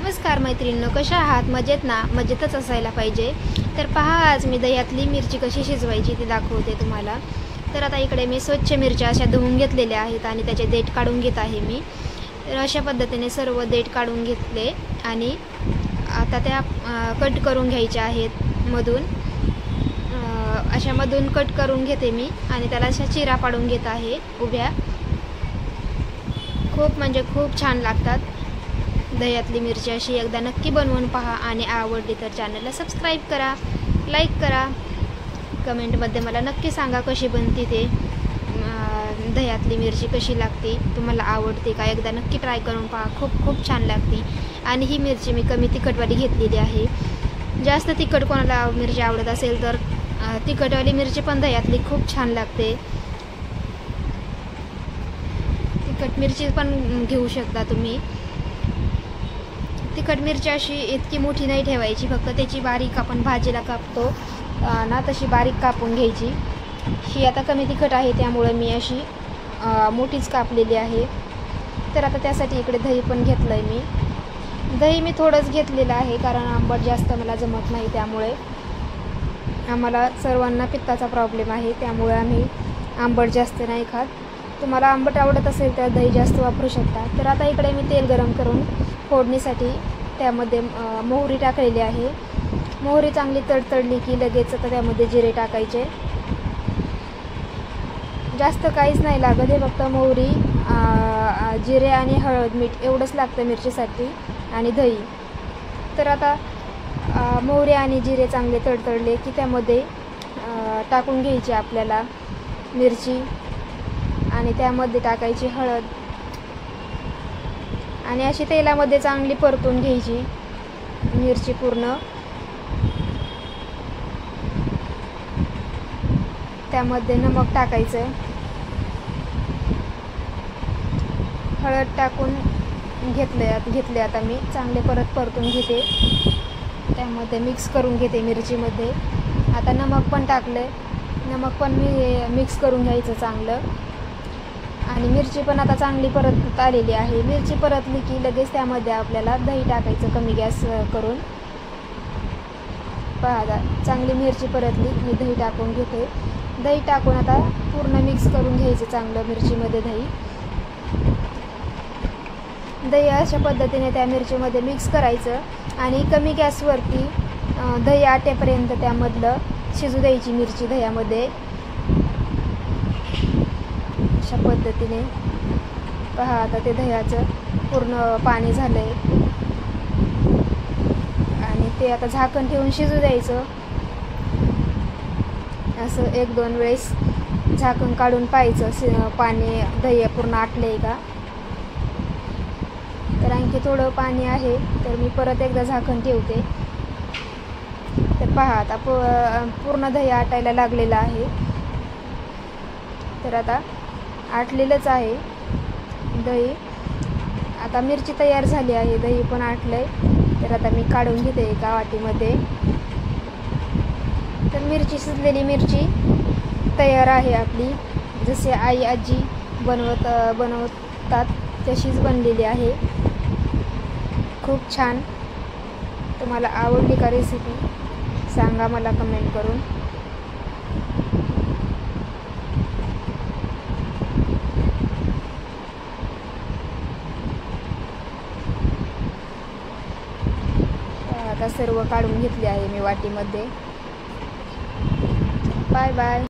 नमस्कार मैत्रिणींनो, कशा आहात? मजेत ना? मजेतच असायला पाहिजे. तर पहा, आज मी दह्यातली मिरची कशी शिजवायची ते दाखवते तुम्हाला. तर आता इकडे मी स्वच्छ मिरच्या अशा धुवून घेतलेल्या आहेत आणि त्याचे देठ काढून घेत आहे मी. तर अशा पद्धतीने सर्व देठ काढून घेतले आणि आता त्या कट करून घ्यायच्या आहेत मधून. अशा मधून कट करून घेते मी आणि त्याला अशा चिरा पाडून घेत आहे उभ्या. खूप छान लागतात दह्यातली मिरची. अशी एकदा नक्की बनवून पहा आणि आवडली तर चॅनलला सबस्क्राईब करा, लाईक करा. कमेंटमध्ये मला नक्की सांगा कशी बनते ते, दह्यातली मिरची कशी लागते, तुम्हाला आवडते का? एकदा नक्की ट्राय करून पहा, खूप छान लागते. आणि ही मिरची मी कमी तिखटवाली घेतलेली आहे. जास्त तिखट कोणाला मिरची आवडत असेल तर तिखटवाली मिरची पण दह्यातली खूप छान लागते. तिखट मिरची पण घेऊ शकता तुम्ही. तिखट मिरची अशी इतकी मोठी नाही ठेवायची, फक्त त्याची बारीक आपण भाजीला कापतो ना तशी बारीक कापून घ्यायची. ही आता कमी तिखट आहे त्यामुळे मी अशी मोठीच कापलेली आहे. तर आता त्यासाठी इकडे दही पण घेतलं आहे मी. दही मी थोडंच घेतलेलं आहे कारण आंबट जास्त मला जमत नाही. त्यामुळे आम्हाला सर्वांना पित्ताचा प्रॉब्लेम आहे, त्यामुळे आम्ही आंबट जास्त नाही खात. तुम्हाला आंबट आवडत असेल तर दही जास्त वापरू शकता. तर आता इकडे मी तेल गरम करून फोडणीसाठी त्यामध्ये मोहरी टाकलेली आहे. मोहरी चांगली तडतडली की लगेच आता त्यामध्ये जिरे टाकायचे. जास्त काहीच नाही लागत, हे फक्त मोहरी, जिरे आणि हळद, मीठ एवढंच लागतं मिरचीसाठी आणि दही. तर आता मोहरी आणि जिरे चांगले तडतडले की त्यामध्ये टाकून घ्यायची आपल्याला मिरची आणि त्यामध्ये टाकायची हळद आणि अशी तेलामध्ये चांगली परतून घ्यायची मिरची पूर्ण. त्यामध्ये नमक टाकायचं, हळद टाकून घेतले आता मी चांगले परतून घेते. त्यामध्ये मिक्स करून घेते मिरचीमध्ये. आता नमक पण टाकलं, नमक पण मी मिक्स करून घ्यायचं चांगलं. आणि मिरची पण आता चांगली परतत आलेली आहे. मिरची परतली की लगेच त्यामध्ये आपल्याला दही टाकायचं कमी गॅस करून. पहा, चांगली मिरची परतली, मी दही टाकून घेते. दही टाकून आता पूर्ण मिक्स करून घ्यायचं चांगलं मिरचीमध्ये दही. दही अशा पद्धतीने त्या मिरचीमध्ये मिक्स करायचं आणि कमी गॅसवरती दही आटेपर्यंत त्यामधलं शिजू द्यायची मिरची दह्यामध्ये. अशा पद्धतीने पहा, आता ते दह्याचं पूर्ण पाणी झालं आहे आणि ते आता झाकण ठेवून शिजू द्यायचं. असं 1-2 वेळेस झाकण काढून पाहायचं पाणी दही पूर्ण आटलं आहे का. तर आणखी थोडं पाणी आहे, तर मी परत एकदा झाकण ठेवते. तर पहा, आता पूर्ण दही आटायला लागलेलं आहे. तर आता आटलेलंच आहे दही. आता मिरची तयार झाली आहे, दही पण आटलं आहे. तर आता मी काढून घेते एका वाटीमध्ये. तर मिरची, शिजलेली मिरची तयार आहे आपली. जसे आई आजी बनवतात तशीच बनलेली आहे. खूप छान. तुम्हाला आवडली का रेसिपी? सांगा मला कमेंट करून. आता सर्व काढून घेतले आहे मी वाटीमध्ये. Bye bye.